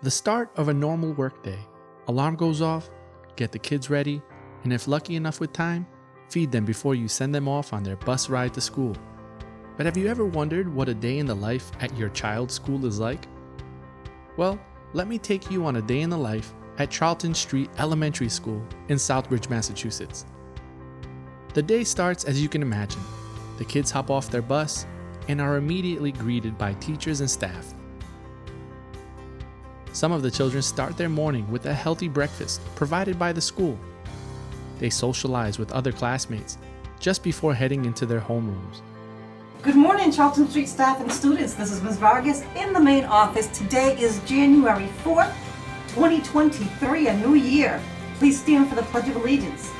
The start of a normal workday. Alarm goes off, get the kids ready, and if lucky enough with time, feed them before you send them off on their bus ride to school. But have you ever wondered what a day in the life at your child's school is like? Well, let me take you on a day in the life at Charlton Street Elementary School in Southbridge, Massachusetts. The day starts as you can imagine. The kids hop off their bus and are immediately greeted by teachers and staff. Some of the children start their morning with a healthy breakfast provided by the school. They socialize with other classmates just before heading into their homerooms. Good morning, Charlton Street staff and students. This is Ms. Vargas in the main office. Today is January 4th, 2023, a new year. Please stand for the Pledge of Allegiance.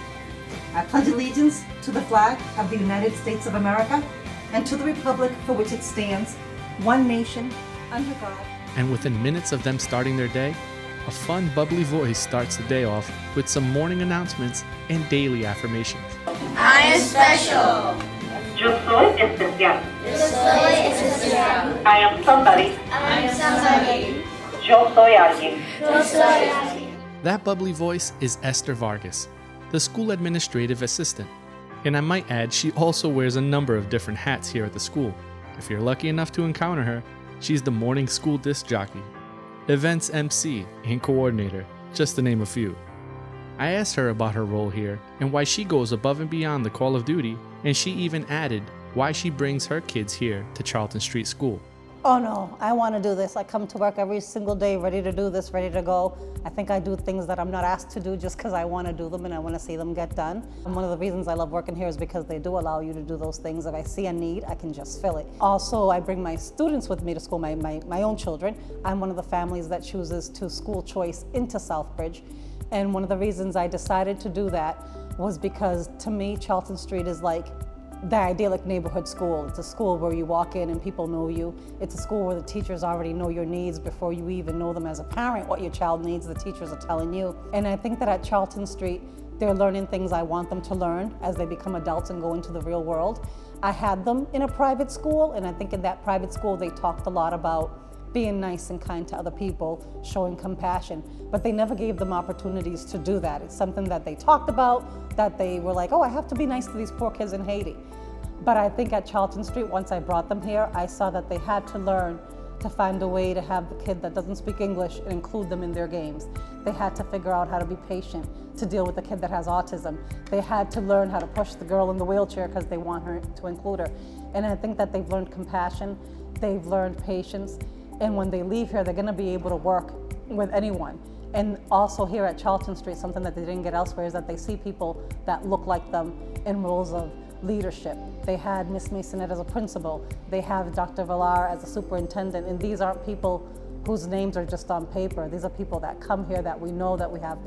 I pledge allegiance to the flag of the United States of America and to the republic for which it stands, one nation, under God. And within minutes of them starting their day, a fun, bubbly voice starts the day off with some morning announcements and daily affirmations. I am special. Yo soy especial. Yo soy especial. I am somebody. I am somebody. Yo soy alguien. Yo soy alguien. That bubbly voice is Esther Vargas, the school administrative assistant. And I might add, she also wears a number of different hats here at the school. If you're lucky enough to encounter her, she's the morning school disc jockey, events MC, and coordinator, just to name a few. I asked her about her role here and why she goes above and beyond the call of duty, and she even added why she brings her kids here to Charlton Street School. Oh no, I want to do this. I come to work every single day ready to do this, ready to go. I think I do things that I'm not asked to do just because I want to do them and I want to see them get done. And one of the reasons I love working here is because they do allow you to do those things. If I see a need, I can just fill it. Also, I bring my students with me to school, my own children. I'm one of the families that chooses to school choice into Southbridge. And one of the reasons I decided to do that was because to me, Charlton Street is like the idyllic neighborhood school. It's a school where you walk in and people know you. It's a school where the teachers already know your needs before you even know them as a parent. What your child needs, the teachers are telling you. And I think that at Charlton Street, they're learning things I want them to learn as they become adults and go into the real world. I had them in a private school, and I think in that private school they talked a lot about being nice and kind to other people, showing compassion, but they never gave them opportunities to do that. It's something that they talked about, that they were like, oh, I have to be nice to these poor kids in Haiti. But I think at Charlton Street, once I brought them here, I saw that they had to learn to find a way to have the kid that doesn't speak English and include them in their games. They had to figure out how to be patient, to deal with the kid that has autism. They had to learn how to push the girl in the wheelchair because they want her to include her. And I think that they've learned compassion, they've learned patience, and when they leave here, they're gonna be able to work with anyone. And also here at Charlton Street, something that they didn't get elsewhere is that they see people that look like them in roles of leadership. They had Miss Masonette as a principal. They have Dr. Villar as a superintendent. And these aren't people whose names are just on paper. These are people that come here that we know that we have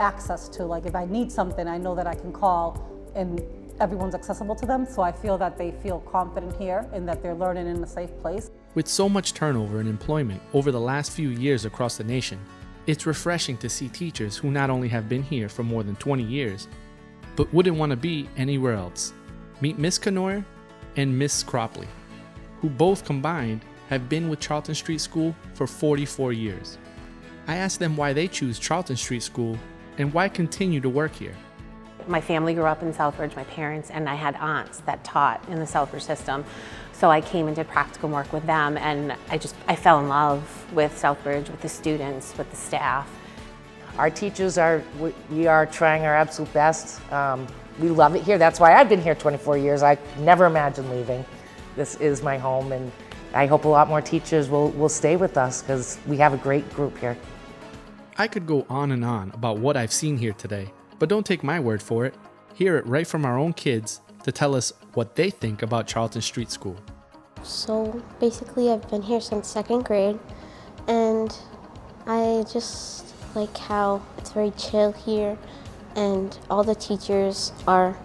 access to. Like if I need something, I know that I can call and everyone's accessible to them. So I feel that they feel confident here and that they're learning in a safe place. With so much turnover in employment over the last few years across the nation, it's refreshing to see teachers who not only have been here for more than 20 years, but wouldn't want to be anywhere else. Meet Miss Canoyer and Miss Cropley, who both combined have been with Charlton Street School for 44 years. I asked them why they choose Charlton Street School and why continue to work here. My family grew up in Southbridge, my parents, and I had aunts that taught in the Southbridge system. So I came and did practicum work with them, and I fell in love with Southbridge, with the students, with the staff. Our teachers we are trying our absolute best. We love it here. That's why I've been here 24 years. I never imagined leaving. This is my home, and I hope a lot more teachers will stay with us because we have a great group here. I could go on and on about what I've seen here today, but don't take my word for it. Hear it right from our own kids to tell us what they think about Charlton Street School. So basically I've been here since second grade, and I just like how it's very chill here and all the teachers are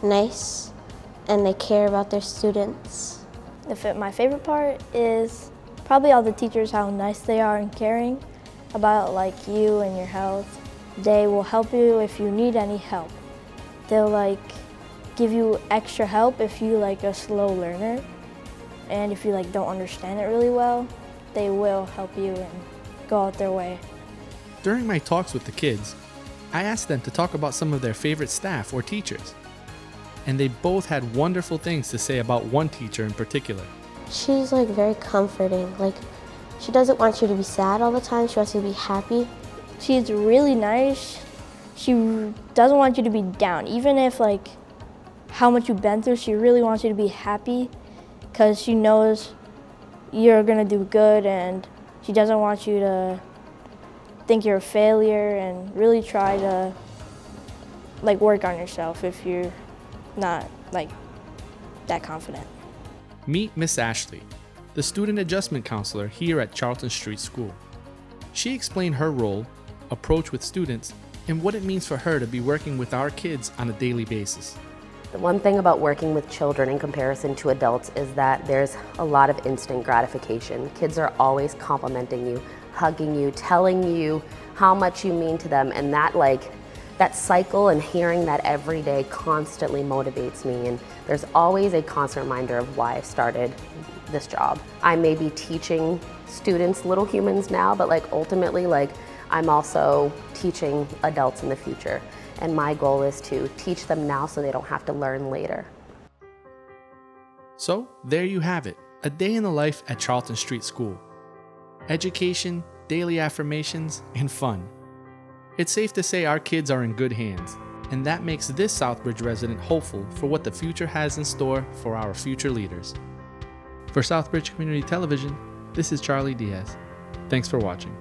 nice and they care about their students. My favorite part is probably all the teachers, how nice they are and caring about like you and your health. They will help you if you need any help. They'll give you extra help if you a slow learner, and if you don't understand it really well, they will help you and go out their way. During my talks with the kids, I asked them to talk about some of their favorite staff or teachers. And they both had wonderful things to say about one teacher in particular. She's like very comforting. Like, she doesn't want you to be sad all the time. She wants you to be happy. She's really nice. She doesn't want you to be down. Even if like how much you've been through, she really wants you to be happy because she knows you're gonna do good, and she doesn't want you to think you're a failure, and really try to like work on yourself if you're not like that confident. Meet Miss Ashley, the student adjustment counselor here at Charlton Street School. She explained her role, approach with students, and what it means for her to be working with our kids on a daily basis. The one thing about working with children in comparison to adults is that there's a lot of instant gratification. Kids are always complimenting you, hugging you, telling you how much you mean to them, and that cycle and hearing that every day constantly motivates me, and there's always a constant reminder of why I started this job. I may be teaching students, little humans now, but ultimately I'm also teaching adults in the future. And my goal is to teach them now so they don't have to learn later. So there you have it, a day in the life at Charlton Street School. Education, daily affirmations, and fun. It's safe to say our kids are in good hands, and that makes this Southbridge resident hopeful for what the future has in store for our future leaders. For Southbridge Community Television, this is Charlie Diaz. Thanks for watching.